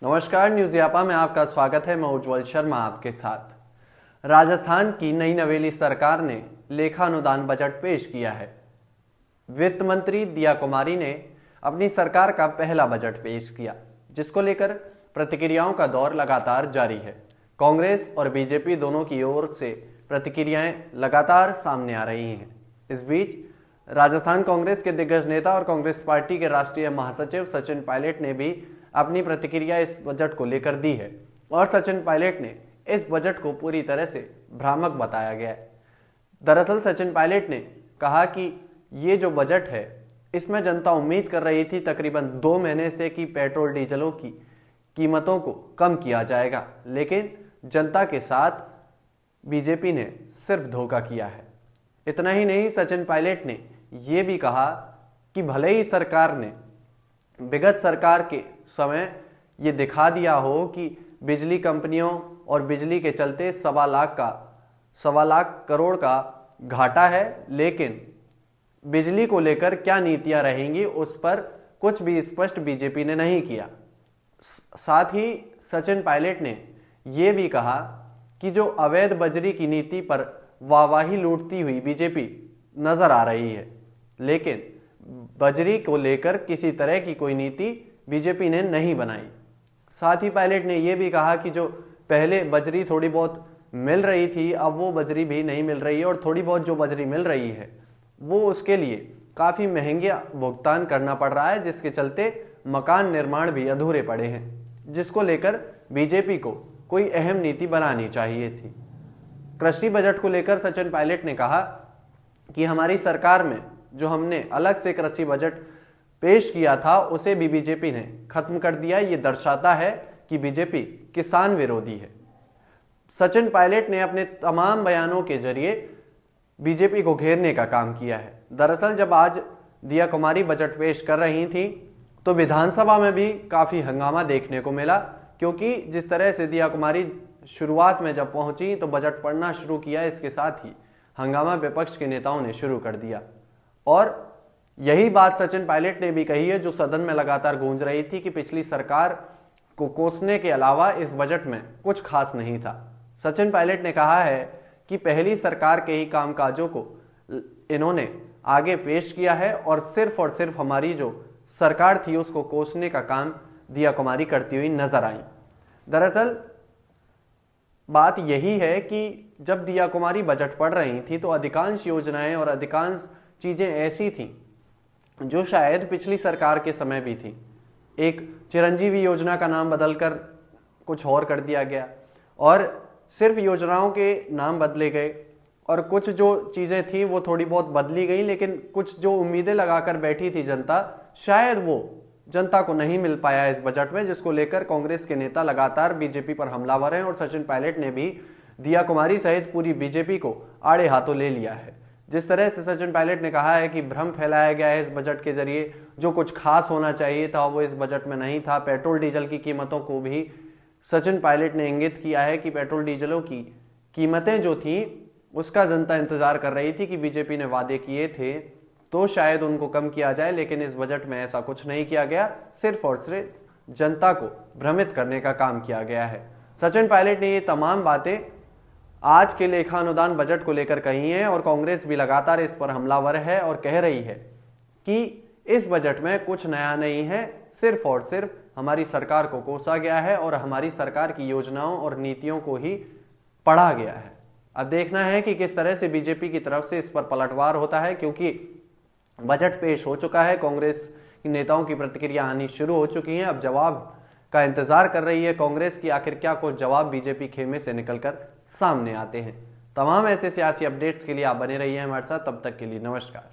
नमस्कार, न्यूज यापा में आपका स्वागत है। मैं उज्जवल शर्मा आपके साथ। राजस्थान की नई नवेली सरकार ने लेखानुदान बजट पेश किया है। वित्त मंत्री दिया कुमारी ने अपनी सरकार का पहला बजट पेश किया, जिसको लेकर प्रतिक्रियाओं का दौर लगातार जारी है। कांग्रेस और बीजेपी दोनों की ओर से प्रतिक्रियाएं लगातार सामने आ रही हैं। इस बीच राजस्थान कांग्रेस के दिग्गज नेता और कांग्रेस पार्टी के राष्ट्रीय महासचिव सचिन पायलट ने भी अपनी प्रतिक्रिया इस बजट को लेकर दी है और सचिन पायलट ने इस बजट को पूरी तरह से भ्रामक बताया गया है। दरअसल सचिन पायलट ने कहा कि ये जो बजट है, इसमें जनता उम्मीद कर रही थी तकरीबन 2 महीने से कि पेट्रोल डीजलों की कीमतों को कम किया जाएगा, लेकिन जनता के साथ बीजेपी ने सिर्फ धोखा किया है। इतना ही नहीं, सचिन पायलट ने यह भी कहा कि भले ही सरकार ने विगत सरकार के समय ये दिखा दिया हो कि बिजली कंपनियों और बिजली के चलते 1.25 लाख करोड़ का घाटा है, लेकिन बिजली को लेकर क्या नीतियां रहेंगी उस पर कुछ भी स्पष्ट बीजेपी ने नहीं किया। साथ ही सचिन पायलट ने यह भी कहा कि जो अवैध बजरी की नीति पर वाहवाही लूटती हुई बीजेपी नजर आ रही है, लेकिन बजरी को लेकर किसी तरह की कोई नीति बीजेपी ने नहीं बनाई। साथ ही पायलट ने यह भी कहा कि जो पहले बजरी थोड़ी बहुत मिल रही थी, अब वो बजरी भी नहीं मिल रही है और थोड़ी बहुत जो बजरी मिल रही है वो उसके लिए काफी महंगा भुगतान करना पड़ रहा है, जिसके चलते मकान निर्माण भी अधूरे पड़े हैं, जिसको लेकर बीजेपी को कोई अहम नीति बनानी चाहिए थी। कृषि बजट को लेकर सचिन पायलट ने कहा कि हमारी सरकार में जो हमने अलग से कृषि बजट पेश किया था उसे भी बीजेपी ने खत्म कर दिया। ये दर्शाता है कि बीजेपी किसान विरोधी है। सचिन पायलट ने अपने तमाम बयानों के जरिए बीजेपी को घेरने का काम किया है। दरअसल जब आज दिया कुमारी बजट पेश कर रही थी तो विधानसभा में भी काफी हंगामा देखने को मिला, क्योंकि जिस तरह से दिया कुमारी शुरुआत में जब पहुंची तो बजट पढ़ना शुरू किया, इसके साथ ही हंगामा विपक्ष के नेताओं ने शुरू कर दिया। और यही बात सचिन पायलट ने भी कही है, जो सदन में लगातार गूंज रही थी कि पिछली सरकार को कोसने के अलावा इस बजट में कुछ खास नहीं था। सचिन पायलट ने कहा है कि पहली सरकार के ही कामकाजों को इन्होंने आगे पेश किया है और सिर्फ हमारी जो सरकार थी उसको कोसने का काम दिया कुमारी करती हुई नजर आई। दरअसल बात यही है कि जब दिया कुमारी बजट पढ़ रही थी तो अधिकांश योजनाएं और अधिकांश चीजें ऐसी थी जो शायद पिछली सरकार के समय भी थी। एक चिरंजीवी योजना का नाम बदलकर कुछ और कर दिया गया और सिर्फ योजनाओं के नाम बदले गए और कुछ जो चीजें थी वो थोड़ी बहुत बदली गई, लेकिन कुछ जो उम्मीदें लगाकर बैठी थी जनता, शायद वो जनता को नहीं मिल पाया इस बजट में, जिसको लेकर कांग्रेस के नेता लगातार बीजेपी पर हमलावर हैं और सचिन पायलट ने भी दिया कुमारी सहित पूरी बीजेपी को आड़े हाथों ले लिया है। जिस तरह से सचिन पायलट ने कहा है कि भ्रम फैलाया गया है इस बजट के जरिए, जो कुछ खास होना चाहिए था वो इस बजट में नहीं था। पेट्रोल डीजल की कीमतों को भी सचिन पायलट ने इंगित किया है कि पेट्रोल डीजलों की कीमतें जो थी उसका जनता इंतजार कर रही थी कि बीजेपी ने वादे किए थे तो शायद उनको कम किया जाए, लेकिन इस बजट में ऐसा कुछ नहीं किया गया। सिर्फ और सिर्फ जनता को भ्रमित करने का काम किया गया है। सचिन पायलट ने ये तमाम बातें आज के लेखानुदान बजट को लेकर कही हैं और कांग्रेस भी लगातार इस पर हमलावर है और कह रही है कि इस बजट में कुछ नया नहीं है, सिर्फ और सिर्फ हमारी सरकार को कोसा गया है और हमारी सरकार की योजनाओं और नीतियों को ही पढ़ा गया है। अब देखना है कि किस तरह से बीजेपी की तरफ से इस पर पलटवार होता है, क्योंकि बजट पेश हो चुका है, कांग्रेस के नेताओं की प्रतिक्रिया आनी शुरू हो चुकी है। अब जवाब का इंतजार कर रही है कांग्रेस की, आखिर क्या कुछ जवाब बीजेपी खेमे से निकलकर सामने आते हैं। तमाम ऐसे सियासी अपडेट्स के लिए आप बने रहिए हमारे साथ। तब तक के लिए नमस्कार।